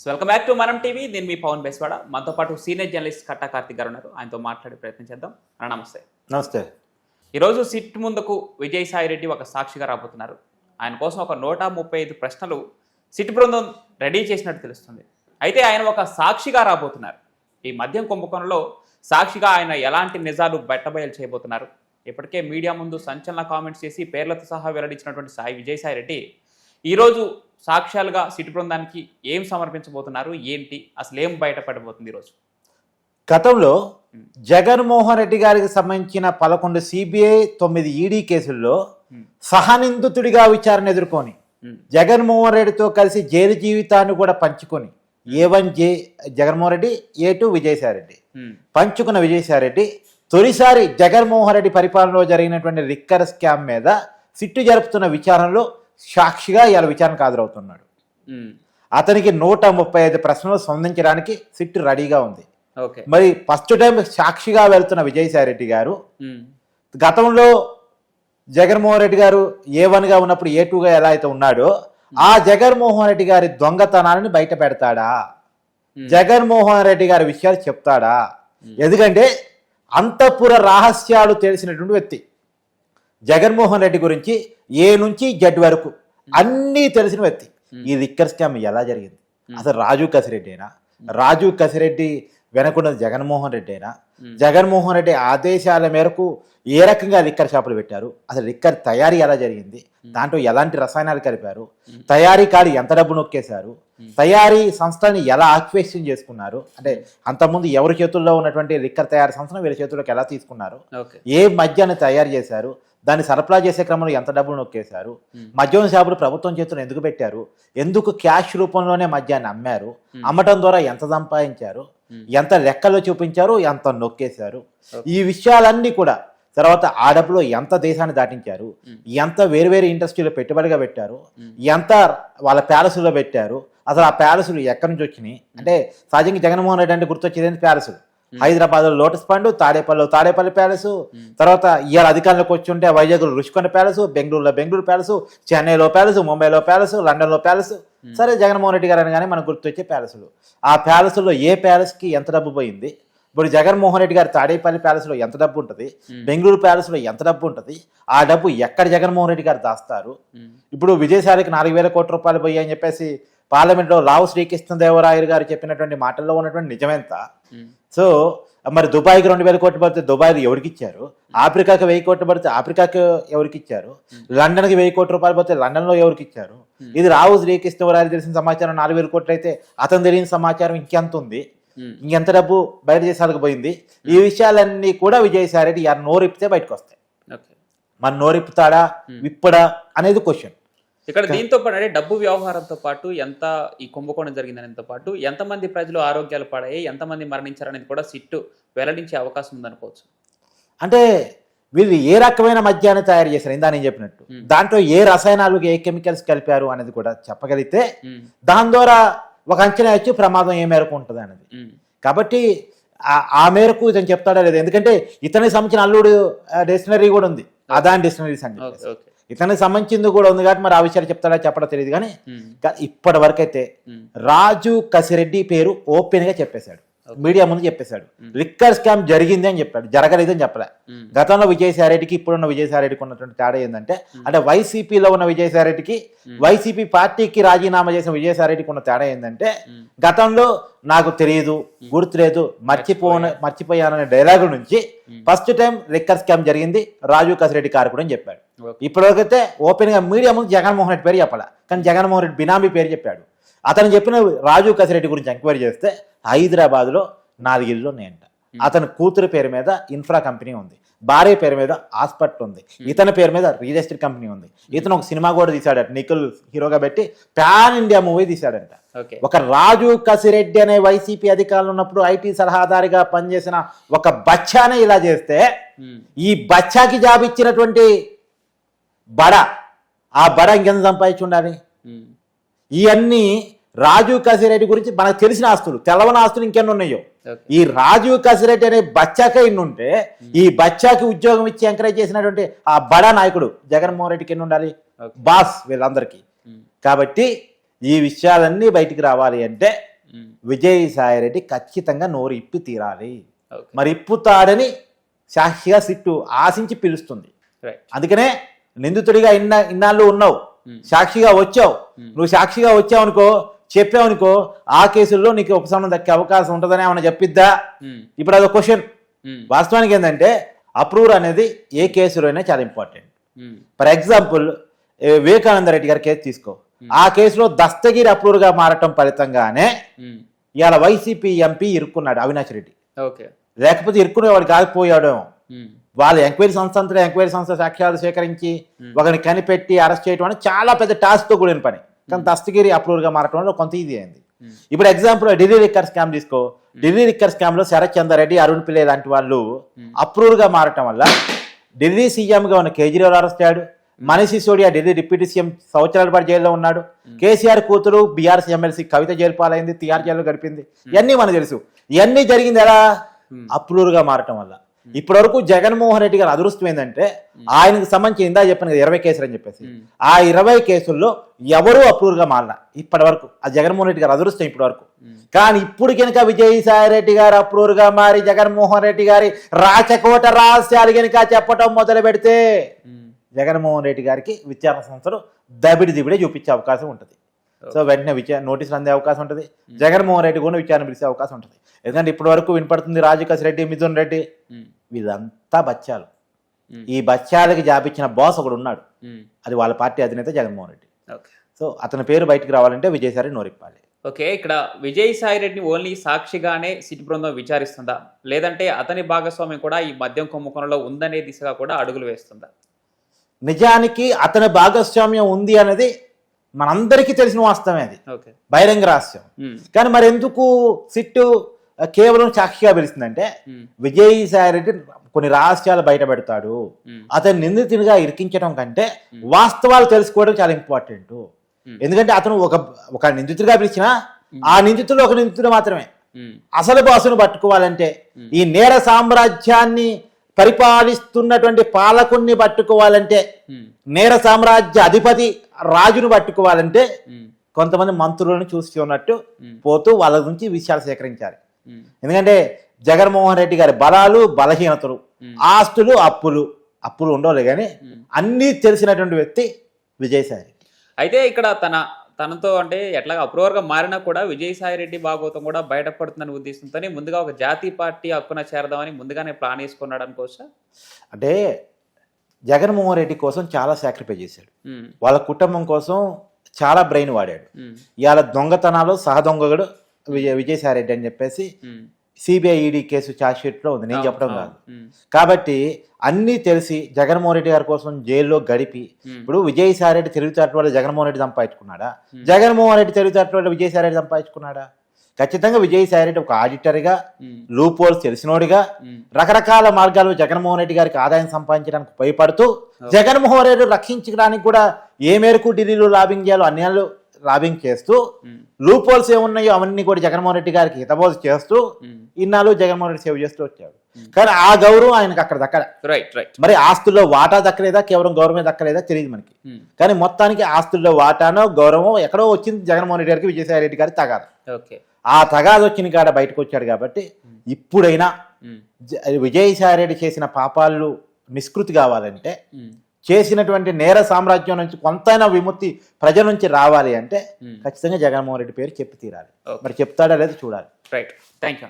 Welcome back to మనం TV. నేను మీ పవన్ బేస్వాడ. మనతో పాటు సీనియర్ జర్నలిస్ట్ కట్టా కార్తిక్ గారు ఉన్నారు. ఆయనతో మాట్లాడే ప్రయత్నం చేద్దాం. నమస్తే. నమస్తే. ఈరోజు సిట్ ముందుకు విజయసాయి రెడ్డి ఒక సాక్షిగా రాబోతున్నారు. ఆయన కోసం ఒక 135 ప్రశ్నలు సిట్ బృందం రెడీ చేసినట్టు తెలుస్తుంది. అయితే ఆయన ఒక సాక్షిగా రాబోతున్నారు. ఈ మద్యం కుంభకోణంలో సాక్షిగా ఆయన ఎలాంటి నిజాలు బట్టబయలు చేయబోతున్నారు. ఇప్పటికే మీడియా ముందు సంచలన కామెంట్స్ చేసి పేర్లతో సహా వెల్లడించినటువంటి విజయసాయి రెడ్డి ఈరోజు సాక్ష్యాలుగా సిట్ బృందానికి ఏం సమర్పించబోతున్నారు, ఏంటి, అసలు ఏం బయటపడబోతుంది ఈరోజు? గతంలో జగన్మోహన్ రెడ్డి గారికి సంబంధించిన 11 సిబిఐ 9 ఈడీ కేసుల్లో సహనిందితుడిగా విచారణ ఎదుర్కొని జగన్మోహన్ రెడ్డితో కలిసి జైలు జీవితాన్ని కూడా పంచుకొని A1 జగన్మోహన్ రెడ్డి, A2 విజయసాయి రెడ్డి పంచుకున్న విజయసాయి రెడ్డి తొలిసారి జగన్మోహన్ రెడ్డి పరిపాలనలో జరిగినటువంటి లిక్కర్ స్కామ్ మీద సిట్టు జరుపుతున్న విచారణలో సాక్షిగా ఇవాళ విచారణకు హాజరవుతున్నాడు. అతనికి 135 ప్రశ్నలు స్పందించడానికి సిట్టు రెడీగా ఉంది. మరి ఫస్ట్ టైం సాక్షిగా వెళ్తున్న విజయసాయి రెడ్డి గారు గతంలో జగన్మోహన్ రెడ్డి గారు A1గా ఉన్నప్పుడు A2గా ఎలా అయితే ఉన్నాడో ఆ జగన్మోహన్ రెడ్డి గారి దొంగతనాన్ని బయట పెడతాడా, జగన్మోహన్ రెడ్డి గారి విషయాలు చెప్తాడా? ఎందుకంటే అంతఃపుర రహస్యాలు తెలిసినటువంటి వ్యక్తి జగన్మోహన్ రెడ్డి గురించి A నుంచి Z వరకు అన్నీ తెలిసిన వ్యక్తి. ఈ లిక్కర్ స్కామ్ ఎలా జరిగింది, అసలు రాజు కసిరెడ్డేనా, రాజు కసిరెడ్డి వెనకున్నది జగన్మోహన్ రెడ్డేనా, జగన్మోహన్ రెడ్డి ఆదేశాల మేరకు ఏ రకంగా లిక్కర్ షాపులు పెట్టారు, అసలు లిక్కర్ తయారీ ఎలా జరిగింది, దాంట్లో ఎలాంటి రసాయనాలు కలిపారు, తయారీ కాదు ఎంత డబ్బు నొక్కేశారు, తయారీ సంస్థని ఎలా ఆక్యుపేషన్ చేసుకున్నారు, అంటే అంతకుముందు ఎవరి చేతుల్లో ఉన్నటువంటి లిక్కర్ తయారీ సంస్థను వీళ్ళ చేతుల్లోకి ఎలా తీసుకున్నారు, ఏ మద్యాన్ని తయారు చేశారు, దాన్ని సరఫరా చేసే క్రమంలో ఎంత డబ్బులు నొక్కేశారు, మద్యం షాపులు ప్రభుత్వం చేతులు ఎందుకు పెట్టారు, ఎందుకు క్యాష్ రూపంలోనే మద్యాన్ని అమ్మారు, అమ్మటం ద్వారా ఎంత సంపాదించారు, ఎంత లెక్కలో చూపించారు, ఎంత నొక్కేశారు, ఈ విషయాలన్నీ కూడా తర్వాత ఆ డబ్బులో ఎంత దేశాన్ని దాటించారు, ఎంత వేరు ఇండస్ట్రీలో పెట్టుబడిగా పెట్టారు, ఎంత వాళ్ళ ప్యాలెస్లో పెట్టారు, అసలు ఆ ప్యాలెస్లు ఎక్కడి నుంచి వచ్చినాయి. అంటే సహజంగా జగన్మోహన్ రెడ్డి అంటే గుర్తొచ్చేది ప్యాలెస్లు. హైదరాబాద్లో లోటస్ పండు, తాడేపల్లి ప్యాలెస్, తర్వాత ఇవాళ అధికారంలోకి వచ్చి ఉంటే వైజాగ్లో రుషికొండ ప్యాలెస్, బెంగళూరులో బెంగళూరు ప్యాలెస్, చెన్నైలో ప్యాలెస్, ముంబైలో ప్యాలెస్, లండన్లో ప్యాలెస్. సరే జగన్మోహన్ రెడ్డి గారు అనగానే మనకు గుర్తొచ్చే ప్యాలెస్లు. ఆ ప్యాలెస్లో ఏ ప్యాలెస్కి ఎంత డబ్బు పోయింది, ఇప్పుడు జగన్మోహన్ రెడ్డి గారు తాడేపల్లి ప్యాలెస్లో ఎంత డబ్బు ఉంటుంది, బెంగళూరు ప్యాలెస్లో ఎంత డబ్బు ఉంటుంది, ఆ డబ్బు ఎక్కడ జగన్మోహన్ రెడ్డి గారు దాస్తారు. ఇప్పుడు విజయసాయికి 4,000 కోట్ల రూపాయలు పోయాయని చెప్పేసి పార్లమెంట్లో లావు శ్రీకృష్ణదేవరాయలు గారు చెప్పినటువంటి మాటల్లో ఉన్నటువంటి నిజమెంత? సో మరి దుబాయ్కి 2,000 కోట్లు పడితే దుబాయ్లో ఎవరికి ఇచ్చారు, ఆఫ్రికాకి 1,000 కోట్లు పడితే ఆఫ్రికాకి ఎవరికి ఇచ్చారు, లండన్కి 1,000 కోట్ల రూపాయలు పడితే లండన్లో ఎవరికి ఇచ్చారు? ఇది రావు శ్రీకృష్ణదేవరాయలు తెలిసిన సమాచారం 4,000 కోట్లు అయితే అతను తెలియని సమాచారం ఇంకెంత ఉంది, ఇంకెంత డబ్బు బయట దేశాలకు పోయింది? ఈ విషయాలన్నీ కూడా విజయసాయి రెడ్డి నోరిప్పితే బయటకు వస్తాయి. మరి నోరిప్పుతాడా విప్పడా అనేది క్వశ్చన్. ఇక్కడ దీంతో పాటు అంటే డబ్బు వ్యవహారంతో పాటు ఎంత ఈ కుంభకోణం జరిగిందనేతో పాటు ఎంతమంది ప్రజలు ఆరోగ్యాలు పడాయి, ఎంతమంది మరణించారనేది కూడా సిట్టు వెల్లడించే అవకాశం ఉందనుకోవచ్చు. అంటే వీళ్ళు ఏ రకమైన మద్యాన్ని తయారు చేశారు, ఇందా నేను చెప్పినట్టు దాంట్లో ఏ రసాయనాలు ఏ కెమికల్స్ కలిపారు అనేది కూడా చెప్పగలిగితే దాని ద్వారా ఒక అంచనా వచ్చి ప్రమాదం ఏ మేరకు ఉంటుంది అనేది. కాబట్టి ఆ మేరకు ఇతను చెప్తాడా లేదు, ఎందుకంటే ఇతనికి సంబంధించిన అల్లుడు డిక్షనరీ కూడా ఉంది, అదాని డిక్షనరీస్ అని ఇతనికి సంబంధించింది కూడా ఉంది. కాబట్టి మరి ఆ విషయాలు చెప్తాడా చెప్పడా తెలియదు. కానీ ఇప్పటి వరకు అయితే రాజు కసిరెడ్డి పేరు ఓపెన్ గా చెప్పేశాడు, మీడియా ముందు చెప్పేశాడు. లిక్కర్ స్కామ్ జరిగింది అని చెప్పాడు, జరగలేదని చెప్పలే. గతంలో విజయసాయి రెడ్డికి ఇప్పుడున్న విజయసాయి రెడ్డికి ఉన్నటువంటి తేడా ఏంటంటే, అంటే వైసీపీలో ఉన్న విజయసాయి రెడ్డికి వైసీపీ పార్టీకి రాజీనామా చేసిన విజయసాయి రెడ్డికి ఉన్న తేడా ఏంటంటే, గతంలో నాకు తెలియదు, గుర్తులేదు, మర్చిపోయాననే డైలాగు నుంచి ఫస్ట్ టైం లిక్కర్ స్కామ్ జరిగింది రాజు కసిరెడ్డి కారకుడు అని చెప్పాడు. ఇప్పటివరకైతే ఓపెన్ గా మీడియా ముందు జగన్మోహన్ రెడ్డి పేరు చెప్పాల, కానీ జగన్మోహన్ రెడ్డి బినామీ పేరు చెప్పాడు. అతను చెప్పిన రాజు కసిరెడ్డి గురించి ఎంక్వైరీ చేస్తే హైదరాబాద్లో 4 ఇళ్ళు ఉన్నాయంట. అతని కూతురు పేరు మీద ఇన్ఫ్రా కంపెనీ ఉంది, భార్య పేరు మీద హాస్పిటల్ ఉంది, ఇతని పేరు మీద రియల్ ఎస్టేట్ కంపెనీ ఉంది. ఇతను ఒక సినిమా కూడా తీశాడట, నిఖిల్ హీరోగా పెట్టి పాన్ ఇండియా మూవీ తీశాడంట. ఒక రాజు కసిరెడ్డి అనే వైసీపీ అధికారులు ఉన్నప్పుడు ఐటీ సలహాదారిగా పనిచేసిన ఒక బచ్చానే ఇలా చేస్తే, ఈ బచ్చాకి జాబ్ ఇచ్చినటువంటి ఆ బడ ఇంకెంత సంపాదించి ఉండాలి? ఇవన్నీ రాజు కసిరెడ్డి గురించి మనకు తెలిసిన ఆస్తులు, తెలవని ఆస్తులు ఇంకెన్ని ఉన్నాయో. ఈ రాజు కసిరెడ్డి అనే బచ్చాకే ఇన్నుంటే, ఈ బచ్చాకి ఉద్యోగం ఇచ్చి ఎంకరేజ్ చేసినటువంటి ఆ బడా నాయకుడు జగన్మోహన్ రెడ్డికి ఎన్ని ఉండాలి? బాస్ వీళ్ళందరికీ. కాబట్టి ఈ విషయాలన్నీ బయటికి రావాలి అంటే విజయసాయిరెడ్డి ఖచ్చితంగా నోరు ఇప్పి తీరాలి. ఓకే. మరి ఇప్పుతాడని సాక్షిగా సిట్టు ఆశించి పిలుస్తుంది. రైట్. అందుకనే నిందితుడిగా ఇన్నాళ్ళు ఉన్నావు, సాక్షిగా వచ్చావు. నువ్వు సాక్షిగా వచ్చావు అనుకో, చెప్పావు అనుకో, ఆ కేసుల్లో నీకు ఉపశమనం దక్కే అవకాశం ఉంటుందని ఏమైనా చెప్పిద్దా? ఇప్పుడు అదొక క్వశ్చన్. వాస్తవానికి ఏంటంటే అప్రూవర్ అనేది ఏ కేసులో అయినా చాలా important. For example Vivekananda Reddy గారి కేసు తీసుకో. ఆ కేసులో దస్తగిరి అప్రూవర్గా మారటం ఫలితంగానే ఇవాళ వైసీపీ ఎంపీ ఇరుక్కున్నాడు అవినాష్ రెడ్డి. ఓకే. లేకపోతే ఇరుక్కునేవాడు కాకపోయాడేమో. వాళ్ళు ఎంక్వైరీ సంస్థ సాక్ష్యాలు సేకరించి ఒకరిని కనిపెట్టి అరెస్ట్ చేయడం అనేది చాలా పెద్ద టాస్క్తో కూడిన పని. కానీ దస్తగిరి అప్రూవర్గా మారటం వల్ల కొంత ఈజీ అయింది. ఇప్పుడు ఎగ్జాంపుల్ ఢిల్లీ లిక్కర్ స్కామ్ తీసుకో. ఢిల్లీ లిక్కర్ స్కామ్ లో శరత్ చంద్ర రెడ్డి, అరుణ్ పిల్లే లాంటి వాళ్ళు అప్రూవర్గా మారటం వల్ల ఢిల్లీ సీఎంగా ఉన్న కేజ్రీవాల్ అరెస్ట్ అయ్యాడు. మనీష్ సిసోడియా ఢిల్లీ డిప్యూటీ సీఎం సంవత్సరాల పాటు జైల్లో ఉన్నాడు. కేసీఆర్ కూతురు బీఆర్ఎస్ ఎమ్మెల్సీ కవిత జైలు పాలైంది, తిహార్ జైల్లో గడిపింది. ఇవన్నీ మనకు తెలుసు. ఇవన్నీ జరిగింది ఎలా? అప్రూవర్గా మారటం వల్ల. ఇప్పటి వరకు జగన్మోహన్ రెడ్డి గారు అదృష్టం ఏంటంటే ఆయనకు సంబంధించి ఇందా చెప్పాను కదా 20 కేసులు అని చెప్పేసి, ఆ 20 కేసుల్లో ఎవరూ అప్రూవర్గా మారలా ఇప్పటి వరకు. ఆ జగన్మోహన్ రెడ్డి గారు అదృష్టం ఇప్పటి వరకు. కానీ ఇప్పుడు కనుక విజయసాయి రెడ్డి గారు అప్రూవర్గా మారి జగన్మోహన్ రెడ్డి గారి రాచకోట రహస్యాలు కనుక చెప్పటం మొదలు పెడితే జగన్మోహన్ రెడ్డి గారికి విచారణ సంస్థలు దబిడి చూపించే అవకాశం ఉంటుంది. సో వెంటనే నోటీసులు అందే అవకాశం ఉంటుంది. జగన్మోహన్ రెడ్డి కూడా విచారణ పిలిచే అవకాశం ఉంటుంది. ఎందుకంటే ఇప్పటి వరకు వినపడుతుంది రాజుకస్ రెడ్డి, మిథున్ రెడ్డి, వీళ్ళంతా బచ్చాలు. ఈ బచ్చాలకి జాబిచ్చిన బాస్ ఒకడు ఉన్నాడు, అది వాళ్ళ పార్టీ అధినేత జగన్మోహన్ రెడ్డి. సో అతని పేరు బయటకు రావాలంటే విజయసాయి రెడ్డి నోరిప్పాలి. ఓకే. ఇక్కడ విజయసాయి రెడ్డిని ఓన్లీ సాక్షిగానే సిట్ బృందం విచారిస్తుందా, లేదంటే అతని భాగస్వామ్యం కూడా ఈ మద్యం కుంభకోణంలో ఉందనే దిశగా కూడా అడుగులు వేస్తుందా? నిజానికి అతని భాగస్వామ్యం ఉంది అనేది మనందరికీ తెలిసిన వాస్తవమే, అది బహిరంగ రహస్యం. కానీ మరి ఎందుకు సిట్టు కేవలం సాక్షిగా పిలుస్తుందంటే విజయసాయి రెడ్డి కొన్ని రహస్యాలు బయట పెడతాడు. అతను నిందితుడిగా ఇరికించడం కంటే వాస్తవాలు తెలుసుకోవడం చాలా ఇంపార్టెంట్. ఎందుకంటే అతను ఒక నిందితుడిగా పిలిచినా ఆ నిందితుడు ఒక నిందితుడు మాత్రమే. అసలు బాసును పట్టుకోవాలంటే, ఈ నేర సామ్రాజ్యాన్ని పరిపాలిస్తున్నటువంటి పాలకుణ్ణి పట్టుకోవాలంటే, నేర సామ్రాజ్య అధిపతి రాజును పట్టుకోవాలంటే కొంతమంది మంత్రులను చూసి ఉన్నట్టు పోతూ వాళ్ళ నుంచి విషయాలు సేకరించాలి. ఎందుకంటే జగన్మోహన్ రెడ్డి గారి బలాలు, బలహీనతలు, ఆస్తులు, అప్పులు ఉండవులే కానీ అన్నీ తెలిసినటువంటి వ్యక్తి విజయసాయి రెడ్డి. అయితే ఇక్కడ తనతో అంటే ఎట్లాగా అప్రూవర్గా మారినా కూడా విజయసాయి రెడ్డి భాగవతం కూడా బయటపడుతుందని ఉద్దేశంతో ముందుగా ఒక జాతీయ పార్టీ హక్కున చేరదామని ముందుగానే ప్లాన్ వేసుకున్నాడు అనుకోవచ్చా? అంటే జగన్మోహన్ రెడ్డి కోసం చాలా సాక్రిఫైస్ చేశాడు, వాళ్ళ కుటుంబం కోసం చాలా బ్రెయిన్ వాడాడు. ఇవాళ దొంగతనాలు సహదొంగడు విజయసాయి రెడ్డి అని చెప్పేసి సిబిఐ ఈడీ కేసు ఛార్జ్షీట్లో ఉంది, నేను చెప్పడం కాదు. కాబట్టి అన్నీ తెలిసి జగన్మోహన్ రెడ్డి గారి కోసం జైల్లో గడిపి, ఇప్పుడు విజయసాయి రెడ్డి తెలివితేటల వల్ల జగన్మోహన్ రెడ్డి సంపాదించుకున్నాడా? జగన్మోహన్ రెడ్డి తెలివితేటల వల్ల విజయసాయి రెడ్డి సంపాదించుకున్నాడా? ఖచ్చితంగా విజయసాయి రెడ్డి ఒక ఆడిటర్గా, లూప్ హోల్స్ తెలిసినోడిగా, రకరకాల మార్గాల్లో జగన్మోహన్ రెడ్డి గారికి ఆదాయం సంపాదించడానికి భయపడుతూ జగన్మోహన్ రెడ్డి రక్షించడానికి కూడా ఏ మేరకు ఢిల్లీలో లాబింగ్ చేయాలో అన్యాలు లాబింగ్ చేస్తూ, లూప్ హోల్స్ ఏమున్నాయో అవన్నీ కూడా జగన్మోహన్ రెడ్డి గారికి హితబోధ చేస్తూ ఇన్నాళ్ళు జగన్మోహన్ రెడ్డి సేవ్ చేస్తూ వచ్చాడు. కానీ ఆ గౌరవం ఆయనకు అక్కడ దక్కలే. మరి ఆస్తుల్లో వాటా దక్కలేదా, కేవలం గౌరవమే దక్కలేదా తెలియదు మనకి. కానీ మొత్తానికి ఆస్తుల్లో వాటానో గౌరవం ఎక్కడో వచ్చింది జగన్మోహన్ రెడ్డి గారికి, విజయసాయి రెడ్డి గారికి తగాదు. ఆ తగాదు వచ్చిన కాడ బయటకు వచ్చాడు. కాబట్టి ఇప్పుడైనా విజయసాయి రెడ్డి చేసిన పాపాలు నిష్కృతి కావాలంటే, చేసినటువంటి నేర సామ్రాజ్యం నుంచి కొంతైనా విముక్తి ప్రజల నుంచి రావాలి అంటే ఖచ్చితంగా జగన్మోహన్ రెడ్డి పేరు చెప్పి తీరాలి. మరి చెప్తాడా లేదా చూడాలి. Right, thank you.